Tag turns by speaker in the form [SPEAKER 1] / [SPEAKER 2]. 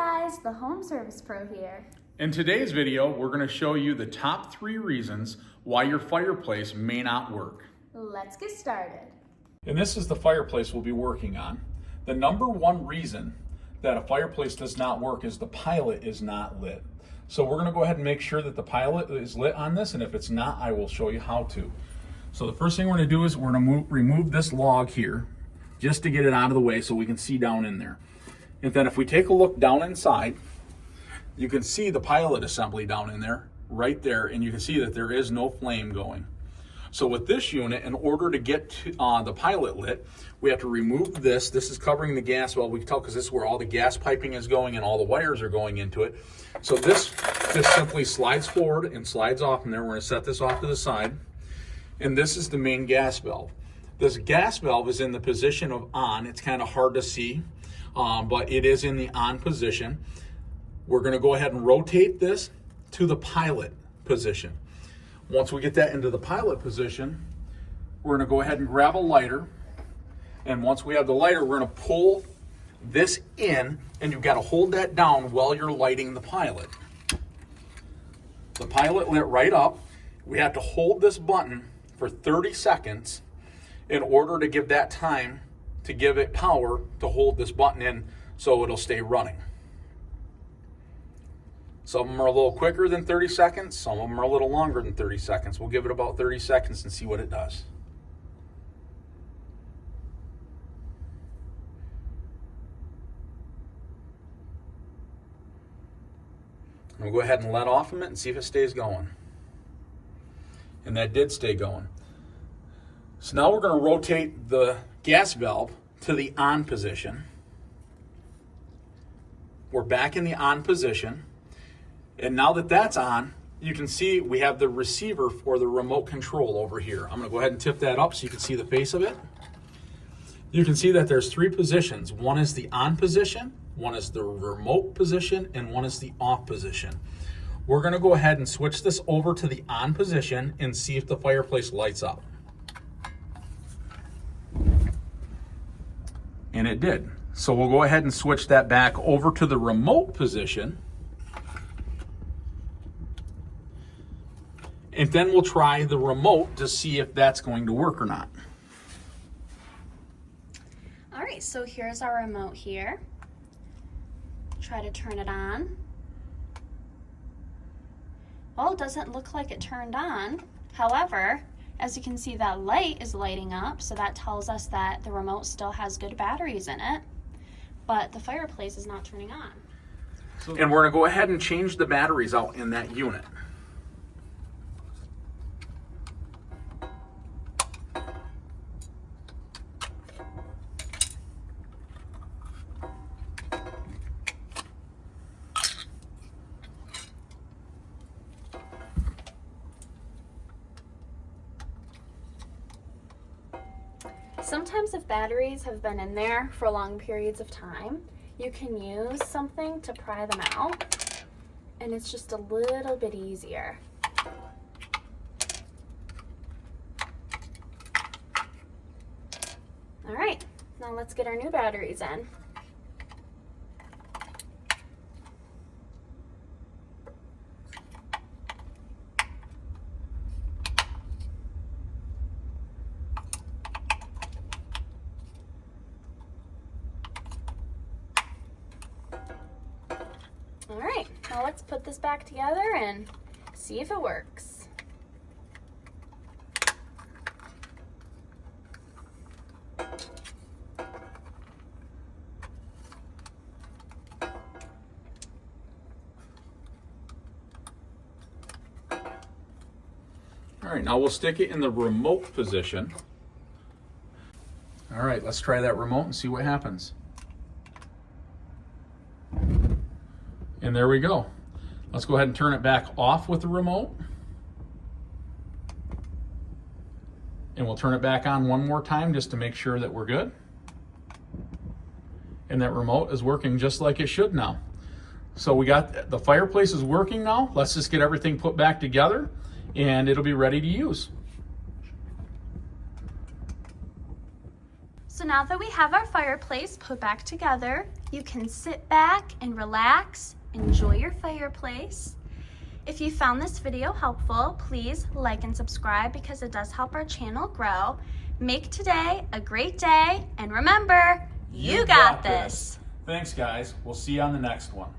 [SPEAKER 1] guys, the Home Service Pro here.
[SPEAKER 2] In today's video, we're going to show you the top 3 reasons why your fireplace may not work.
[SPEAKER 1] Let's get started.
[SPEAKER 2] And this is the fireplace we'll be working on. The number 1 reason that a fireplace does not work is the pilot is not lit. So we're going to go ahead and make sure that the pilot is lit on this, and if it's not, I will show you how to. So the first thing we're going to do is we're going to remove this log here just to get it out of the way so we can see down in there. And then if we take a look down inside, you can see the pilot assembly down in there, right there, and you can see that there is no flame going. So with this unit, in order to get to, the pilot lit, we have to remove this. This is covering the gas well. We can tell because this is where all the gas piping is going and all the wires are going into it. So this just simply slides forward and slides off in there. We're going to set this off to the side. And this is the main gas valve. This gas valve is in the position of on. It's kind of hard to see, but it is in the on position. We're going to go ahead and rotate this to the pilot position. Once we get that into the pilot position, we're going to go ahead and grab a lighter. And once we have the lighter, we're going to pull this in, and you've got to hold that down while you're lighting the pilot. The pilot lit right up. We have to hold this button for 30 seconds in order to give that time to give it power to hold this button in so it'll stay running. Some of them are a little quicker than 30 seconds. Some of them are a little longer than 30 seconds. We'll give it about 30 seconds and see what it does. We'll go ahead and let off of it and see if it stays going. And that did stay going. So now we're going to rotate the gas valve to the on position. We're back in the on position. And now that that's on, you can see we have the receiver for the remote control over here. I'm going to go ahead and tip that up so you can see the face of it. You can see that there's 3 positions. One is the on position, one is the remote position, and one is the off position. We're going to go ahead and switch this over to the on position and see if the fireplace lights up. And it did. So we'll go ahead and switch that back over to the remote position. And then we'll try the remote to see if that's going to work or not.
[SPEAKER 1] All right, so here's our remote here. Try to turn it on. Well, it doesn't look like it turned on. However, as you can see, that light is lighting up, so that tells us that the remote still has good batteries in it, but the fireplace is not turning on.
[SPEAKER 2] And we're going to go ahead and change the batteries out in that unit.
[SPEAKER 1] Sometimes if batteries have been in there for long periods of time, you can use something to pry them out, and it's just a little bit easier. All right, now let's get our new batteries in. All right, now let's put this back together and see if it works.
[SPEAKER 2] All right, now we'll stick it in the remote position. All right, let's try that remote and see what happens. And there we go. Let's go ahead and turn it back off with the remote. And we'll turn it back on one more time just to make sure that we're good. And that remote is working just like it should now. So we got the fireplace is working now. Let's just get everything put back together and it'll be ready to use.
[SPEAKER 1] So now that we have our fireplace put back together, you can sit back and relax, enjoy your fireplace. If you found this video helpful, please like and subscribe because it does help our channel grow. Make today a great day, and remember, you got this.
[SPEAKER 2] Thanks, guys. We'll see you on the next one.